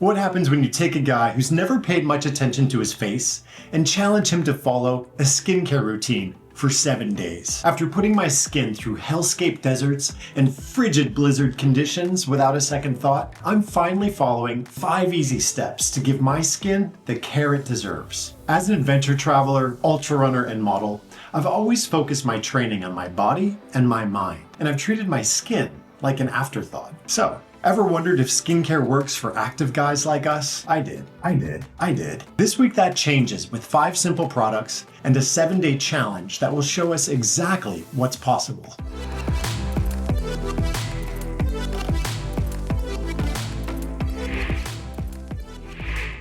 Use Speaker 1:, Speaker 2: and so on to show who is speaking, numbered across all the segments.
Speaker 1: What happens when you take a guy who's never paid much attention to his face and challenge him to follow a skincare routine for 7 days? After putting my skin through hellscape deserts and frigid blizzard conditions without a second thought, I'm finally following 5 easy steps to give my skin the care it deserves. As an adventure traveler, ultra runner, and model, I've always focused my training on my body and my mind, and I've treated my skin like an afterthought. So, ever wondered if skincare works for active guys like us? I did. This week that changes with 5 simple products and a 7-day challenge that will show us exactly what's possible.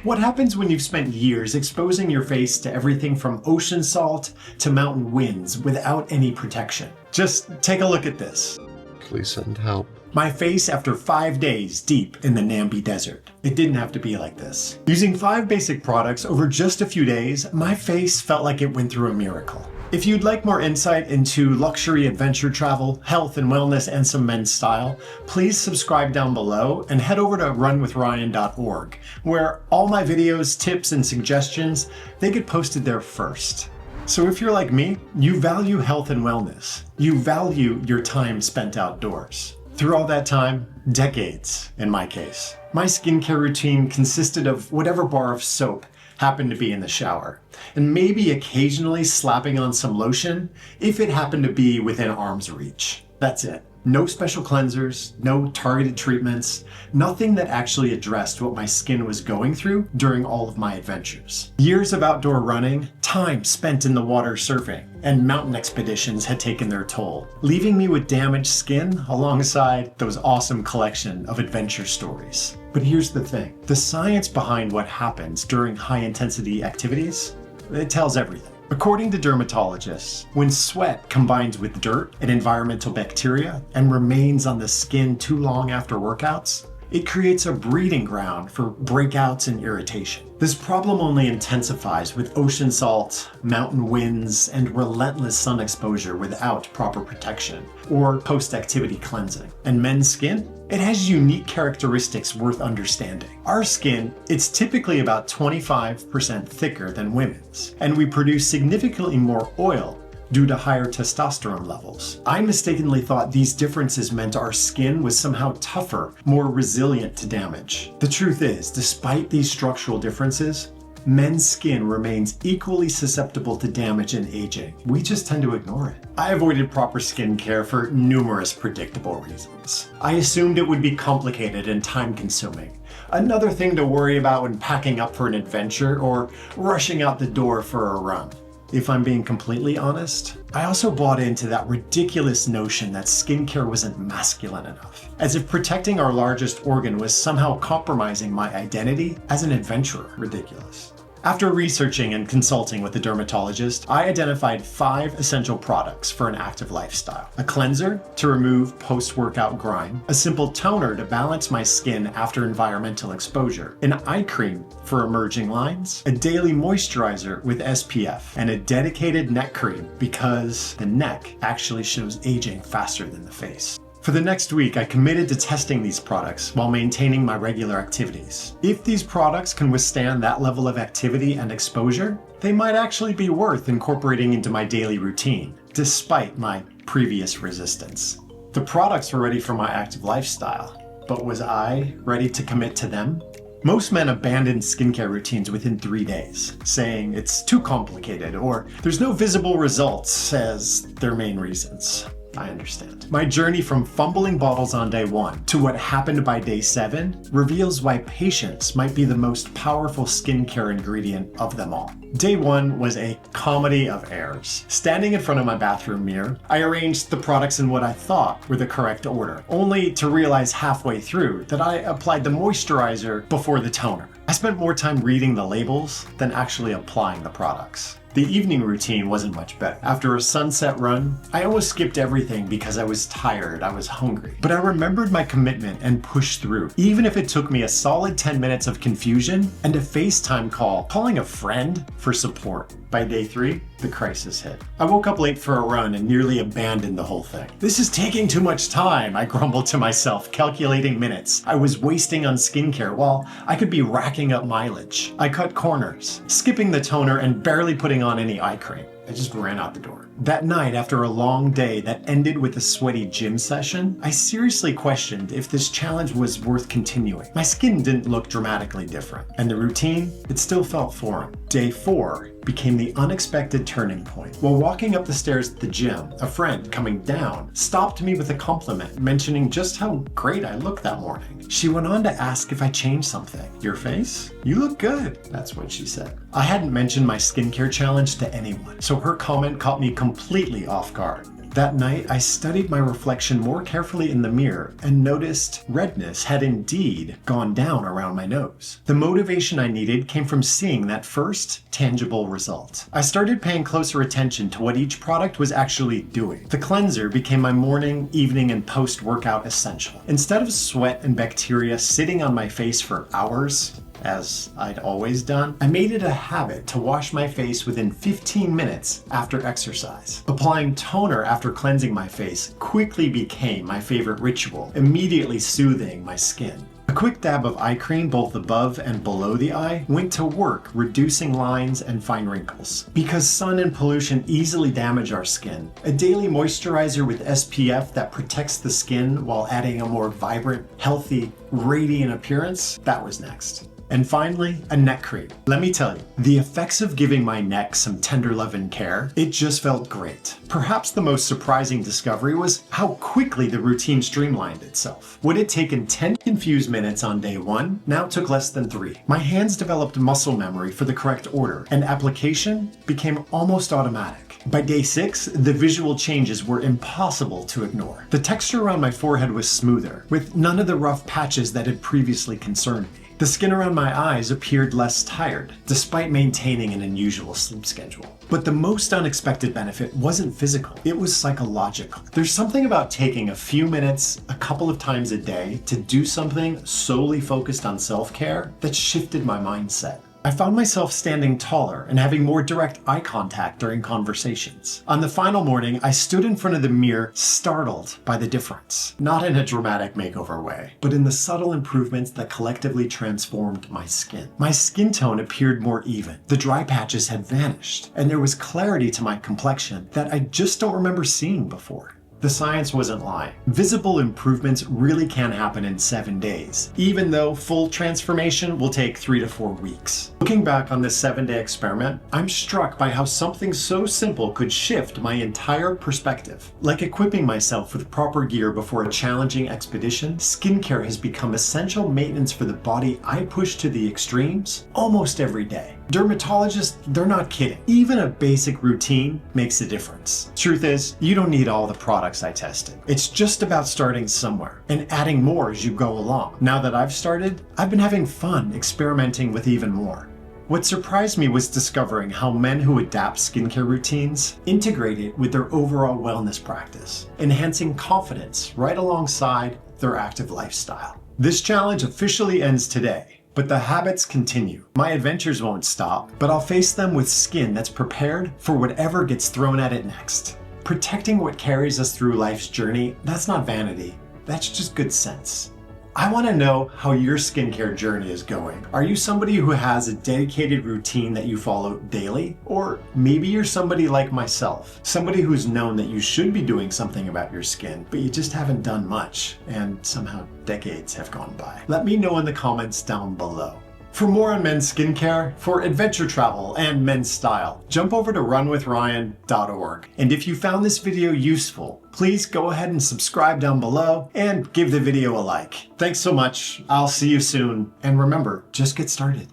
Speaker 1: What happens when you've spent years exposing your face to everything from ocean salt to mountain winds without any protection? Just take a look at this.
Speaker 2: Please send help.
Speaker 1: My face after 5 days deep in the Namib Desert. It didn't have to be like this. Using 5 basic products over just a few days, my face felt like it went through a miracle. If you'd like more insight into luxury adventure travel, health and wellness, and some men's style, please subscribe down below and head over to runwithryan.org, where all my videos, tips, and suggestions, they get posted there first. So if you're like me, you value health and wellness. You value your time spent outdoors. Through all that time, decades in my case, my skincare routine consisted of whatever bar of soap happened to be in the shower, and maybe occasionally slapping on some lotion if it happened to be within arm's reach. That's it. No special cleansers, no targeted treatments, nothing that actually addressed what my skin was going through during all of my adventures. Years of outdoor running, time spent in the water surfing, and mountain expeditions had taken their toll, leaving me with damaged skin alongside those awesome collection of adventure stories. But here's the thing, the science behind what happens during high-intensity activities, it tells everything. According to dermatologists, when sweat combines with dirt and environmental bacteria and remains on the skin too long after workouts, it creates a breeding ground for breakouts and irritation. This problem only intensifies with ocean salt, mountain winds, and relentless sun exposure without proper protection or post-activity cleansing. And men's skin? It has unique characteristics worth understanding. Our skin, it's typically about 25% thicker than women's, and we produce significantly more oil due to higher testosterone levels. I mistakenly thought these differences meant our skin was somehow tougher, more resilient to damage. The truth is, despite these structural differences, men's skin remains equally susceptible to damage and aging. We just tend to ignore it. I avoided proper skincare for numerous predictable reasons. I assumed it would be complicated and time-consuming. Another thing to worry about when packing up for an adventure or rushing out the door for a run. If I'm being completely honest, I also bought into that ridiculous notion that skincare wasn't masculine enough, as if protecting our largest organ was somehow compromising my identity as an adventurer. Ridiculous. After researching and consulting with a dermatologist, I identified 5 essential products for an active lifestyle. A cleanser to remove post-workout grime, a simple toner to balance my skin after environmental exposure, an eye cream for emerging lines, a daily moisturizer with SPF, and a dedicated neck cream because the neck actually shows aging faster than the face. For the next week, I committed to testing these products while maintaining my regular activities. If these products can withstand that level of activity and exposure, they might actually be worth incorporating into my daily routine, despite my previous resistance. The products were ready for my active lifestyle, but was I ready to commit to them? Most men abandon skincare routines within 3 days, saying it's too complicated or there's no visible results as their main reasons. I understand. My journey from fumbling bottles on day 1 to what happened by day 7 reveals why patience might be the most powerful skincare ingredient of them all. Day 1 was a comedy of errors. Standing in front of my bathroom mirror, I arranged the products in what I thought were the correct order, only to realize halfway through that I applied the moisturizer before the toner. I spent more time reading the labels than actually applying the products. The evening routine wasn't much better. After a sunset run, I almost skipped everything because I was tired, I was hungry. But I remembered my commitment and pushed through, even if it took me a solid 10 minutes of confusion and a FaceTime call, calling a friend for support. By day 3, the crisis hit. I woke up late for a run and nearly abandoned the whole thing. This is taking too much time, I grumbled to myself, calculating minutes I was wasting on skincare while I could be racking up mileage. I cut corners, skipping the toner and barely putting on any eye cream. I just ran out the door. That night, after a long day that ended with a sweaty gym session, I seriously questioned if this challenge was worth continuing. My skin didn't look dramatically different, and the routine, it still felt foreign. Day 4 became the unexpected turning point. While walking up the stairs at the gym, a friend coming down stopped me with a compliment, mentioning just how great I looked that morning. She went on to ask if I changed something. Your face? You look good. That's what she said. I hadn't mentioned my skincare challenge to anyone, so her comment caught me completely off guard. That night, I studied my reflection more carefully in the mirror and noticed redness had indeed gone down around my nose. The motivation I needed came from seeing that first tangible result. I started paying closer attention to what each product was actually doing. The cleanser became my morning, evening, and post-workout essential. Instead of sweat and bacteria sitting on my face for hours, as I'd always done, I made it a habit to wash my face within 15 minutes after exercise. Applying toner after cleansing my face quickly became my favorite ritual, immediately soothing my skin. A quick dab of eye cream both above and below the eye went to work reducing lines and fine wrinkles. Because sun and pollution easily damage our skin, a daily moisturizer with SPF that protects the skin while adding a more vibrant, healthy, radiant appearance, that was next. And finally, a neck cream. Let me tell you, the effects of giving my neck some tender love and care, it just felt great. Perhaps the most surprising discovery was how quickly the routine streamlined itself. What had taken 10 confused minutes on day 1 now took less than 3. My hands developed muscle memory for the correct order, and application became almost automatic. By day 6, the visual changes were impossible to ignore. The texture around my forehead was smoother, with none of the rough patches that had previously concerned me. The skin around my eyes appeared less tired, despite maintaining an unusual sleep schedule. But the most unexpected benefit wasn't physical, it was psychological. There's something about taking a few minutes, a couple of times a day, to do something solely focused on self-care that shifted my mindset. I found myself standing taller and having more direct eye contact during conversations. On the final morning, I stood in front of the mirror, startled by the difference. Not in a dramatic makeover way, but in the subtle improvements that collectively transformed my skin. My skin tone appeared more even. The dry patches had vanished, and there was clarity to my complexion that I just don't remember seeing before. The science wasn't lying. Visible improvements really can happen in 7 days, even though full transformation will take 3 to 4 weeks. Looking back on this 7-day experiment, I'm struck by how something so simple could shift my entire perspective. Like equipping myself with proper gear before a challenging expedition, skincare has become essential maintenance for the body I push to the extremes almost every day. Dermatologists, they're not kidding. Even a basic routine makes a difference. Truth is, you don't need all the products I tested. It's just about starting somewhere and adding more as you go along. Now that I've started, I've been having fun experimenting with even more. What surprised me was discovering how men who adapt skincare routines integrate it with their overall wellness practice, enhancing confidence right alongside their active lifestyle. This challenge officially ends today. But the habits continue. My adventures won't stop, but I'll face them with skin that's prepared for whatever gets thrown at it next. Protecting what carries us through life's journey, that's not vanity. That's just good sense. I want to know how your skincare journey is going. Are you somebody who has a dedicated routine that you follow daily? Or maybe you're somebody like myself, somebody who's known that you should be doing something about your skin, but you just haven't done much, and somehow decades have gone by. Let me know in the comments down below. For more on men's skincare, for adventure travel and men's style, jump over to runwithryan.org. And if you found this video useful, please go ahead and subscribe down below and give the video a like. Thanks so much. I'll see you soon. And remember, just get started.